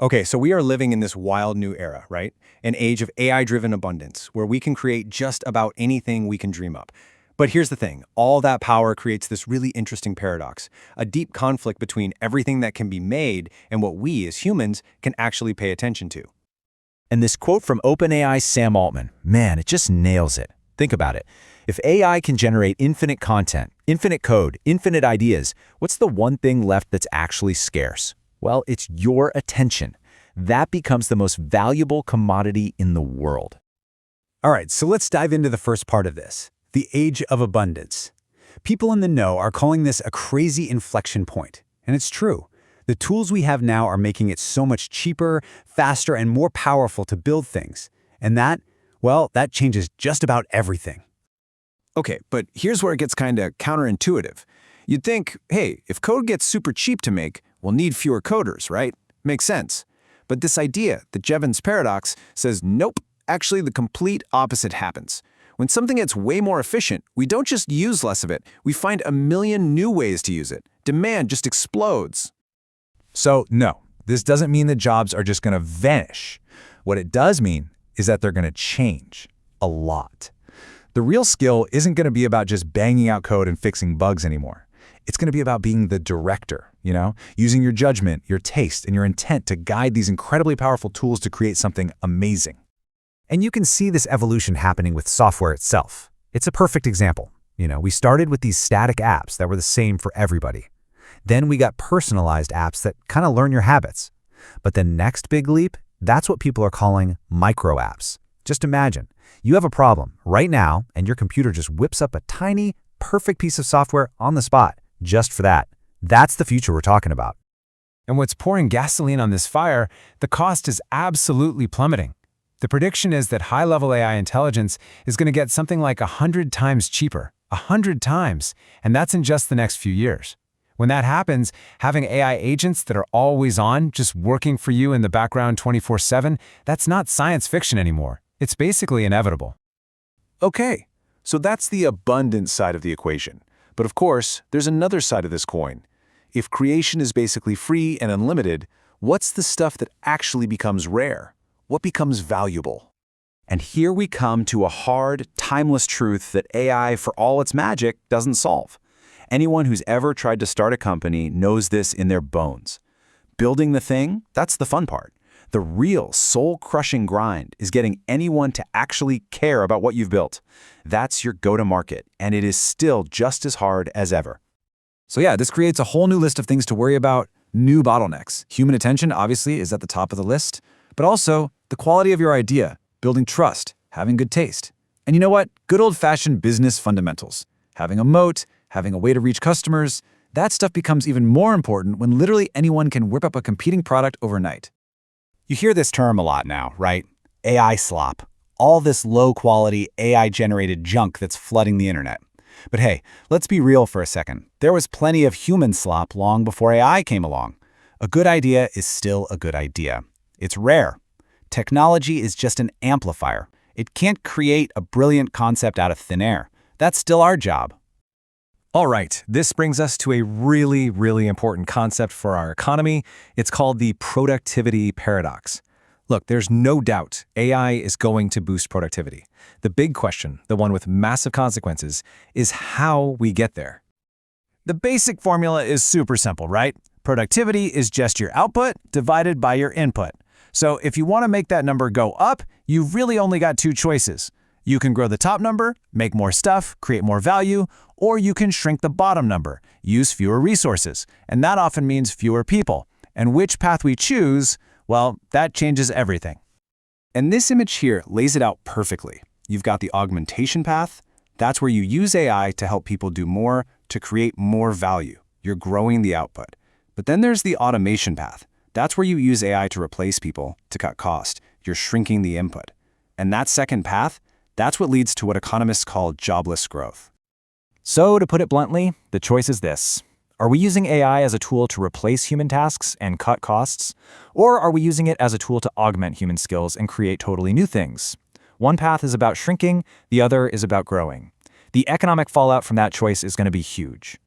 Okay, so we are living in this wild new era, right? An age of AI-driven abundance, where we can create just about anything we can dream up. But here's the thing, all that power creates this really interesting paradox, a deep conflict between everything that can be made and what we, as humans, can actually pay attention to. And this quote from OpenAI's Sam Altman, man, it just nails it. Think about it. If AI can generate infinite content, infinite code, infinite ideas, what's the one thing left that's actually scarce? Well, it's your attention. That becomes the most valuable commodity in the world. All right, so let's dive into the first part of this, the age of abundance. People in the know are calling this a crazy inflection point, and it's true. The tools we have now are making it so much cheaper, faster, and more powerful to build things. And that, well, that changes just about everything. Okay, but here's where it gets kind of counterintuitive. You'd think, hey, if code gets super cheap to make, we'll need fewer coders, right? Makes sense. But this idea, the Jevons paradox, says nope, actually the complete opposite happens. When something gets way more efficient, we don't just use less of it, we find a million new ways to use it. Demand just explodes. So no, this doesn't mean that jobs are just going to vanish. What it does mean is that they're going to change a lot. The real skill isn't going to be about just banging out code and fixing bugs anymore. It's going to be about being the director, using your judgment, your taste, and your intent to guide these incredibly powerful tools to create something amazing. And you can see this evolution happening with software itself. It's a perfect example. We started with these static apps that were the same for everybody. Then we got personalized apps that kind of learn your habits. But the next big leap, that's what people are calling micro apps. Just imagine, you have a problem right now, and your computer just whips up a tiny, perfect piece of software on the spot, just for that. That's the future we're talking about. And what's pouring gasoline on this fire, the cost is absolutely plummeting. The prediction is that high-level AI intelligence is going to get something like 100 times cheaper, 100 times, and that's in just the next few years. When that happens, having AI agents that are always on, just working for you in the background 24/7, that's not science fiction anymore. It's basically inevitable. Okay, so that's the abundance side of the equation. But of course, there's another side of this coin. If creation is basically free and unlimited, what's the stuff that actually becomes rare? What becomes valuable? And here we come to a hard, timeless truth that AI, for all its magic, doesn't solve. Anyone who's ever tried to start a company knows this in their bones. Building the thing, that's the fun part. The real soul-crushing grind is getting anyone to actually care about what you've built. That's your go-to-market, and it is still just as hard as ever. So yeah, this creates a whole new list of things to worry about, new bottlenecks. Human attention, obviously, is at the top of the list, but also the quality of your idea, building trust, having good taste. And you know what? Good old-fashioned business fundamentals. Having a moat, having a way to reach customers, that stuff becomes even more important when literally anyone can whip up a competing product overnight. You hear this term a lot now, right? AI slop. All this low-quality, AI-generated junk that's flooding the internet. But hey, let's be real for a second. There was plenty of human slop long before AI came along. A good idea is still a good idea. It's rare. Technology is just an amplifier. It can't create a brilliant concept out of thin air. That's still our job. All right, this brings us to a really, really important concept for our economy. It's called the productivity paradox. Look, there's no doubt AI is going to boost productivity. The big question, the one with massive consequences, is how we get there. The basic formula is super simple, right? Productivity is just your output divided by your input. So if you want to make that number go up, you've really only got two choices. You can grow the top number, make more stuff, create more value, or you can shrink the bottom number, use fewer resources, and that often means fewer people. And which path we choose, well, that changes everything. And this image here lays it out perfectly. You've got the augmentation path. That's where you use AI to help people do more, to create more value. You're growing the output. But then there's the automation path. That's where you use AI to replace people, to cut cost. You're shrinking the input. And that second path, that's what leads to what economists call jobless growth. So to put it bluntly, the choice is this. Are we using AI as a tool to replace human tasks and cut costs? Or are we using it as a tool to augment human skills and create totally new things? One path is about shrinking, the other is about growing. The economic fallout from that choice is going to be huge.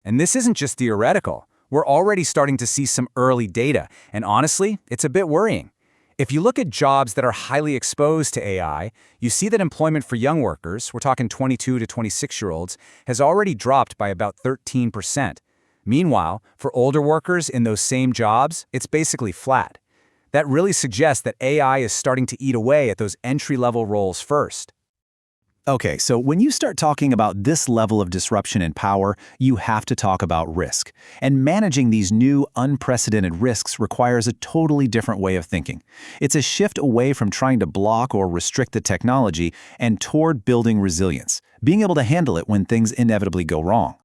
And this isn't just theoretical. We're already starting to see some early data, and honestly, it's a bit worrying. If you look at jobs that are highly exposed to AI, you see that employment for young workers, we're talking 22 to 26-year-olds, has already dropped by about 13%. Meanwhile, for older workers in those same jobs, it's basically flat. That really suggests that AI is starting to eat away at those entry-level roles first. Okay, so when you start talking about this level of disruption in power, you have to talk about risk. And managing these new, unprecedented risks requires a totally different way of thinking. It's a shift away from trying to block or restrict the technology and toward building resilience, being able to handle it when things inevitably go wrong.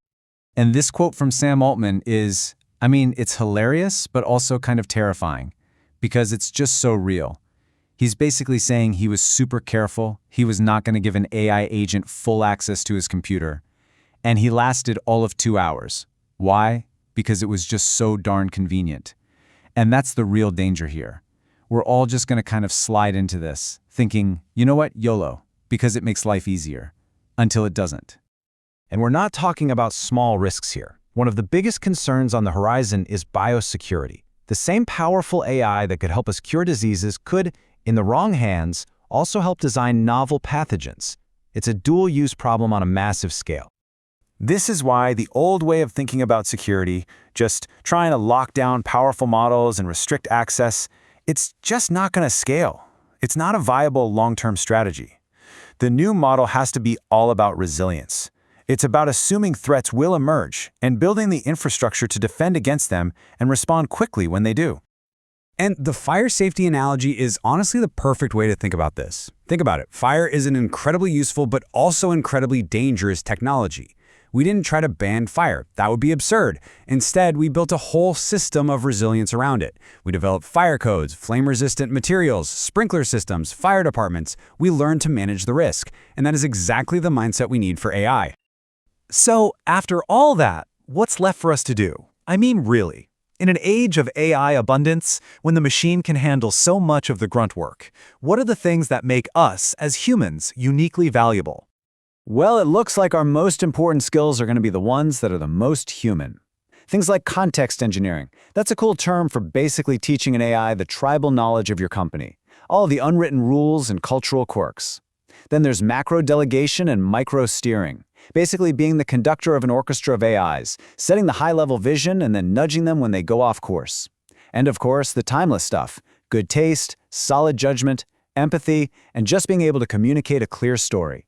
And this quote from Sam Altman is, it's hilarious, but also kind of terrifying, because it's just so real. He's basically saying he was super careful, he was not going to give an AI agent full access to his computer. And he lasted all of 2 hours. Why? Because it was just so darn convenient. And that's the real danger here. We're all just going to kind of slide into this, thinking, you know what, YOLO, because it makes life easier, until it doesn't. And we're not talking about small risks here. One of the biggest concerns on the horizon is biosecurity. The same powerful AI that could help us cure diseases could, in the wrong hands, also help design novel pathogens. It's a dual-use problem on a massive scale. This is why the old way of thinking about security, just trying to lock down powerful models and restrict access, it's just not going to scale. It's not a viable long-term strategy. The new model has to be all about resilience. It's about assuming threats will emerge and building the infrastructure to defend against them and respond quickly when they do. And the fire safety analogy is honestly the perfect way to think about this. Think about it. Fire is an incredibly useful but also incredibly dangerous technology. We didn't try to ban fire. That would be absurd. Instead, we built a whole system of resilience around it. We developed fire codes, flame-resistant materials, sprinkler systems, fire departments. We learned to manage the risk. And that is exactly the mindset we need for AI. So, after all that, what's left for us to do? Really. In an age of AI abundance, when the machine can handle so much of the grunt work, what are the things that make us, as humans, uniquely valuable? Well, it looks like our most important skills are going to be the ones that are the most human. Things like context engineering. That's a cool term for basically teaching an AI the tribal knowledge of your company, all the unwritten rules and cultural quirks. Then there's macro delegation and micro steering. Basically being the conductor of an orchestra of AIs, setting the high-level vision and then nudging them when they go off course. And of course, the timeless stuff, good taste, solid judgment, empathy, and just being able to communicate a clear story.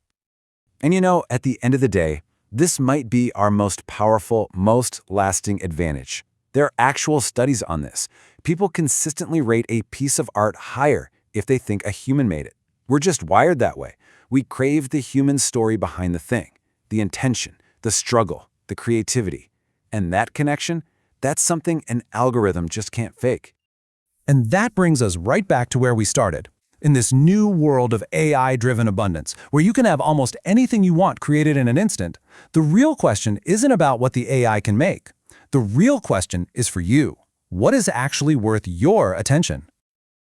And at the end of the day, this might be our most powerful, most lasting advantage. There are actual studies on this. People consistently rate a piece of art higher if they think a human made it. We're just wired that way. We crave the human story behind the thing. The intention, the struggle, the creativity. And that connection, that's something an algorithm just can't fake. And that brings us right back to where we started, in this new world of AI-driven abundance, where you can have almost anything you want created in an instant. The real question isn't about what the AI can make. The real question is for you. What is actually worth your attention?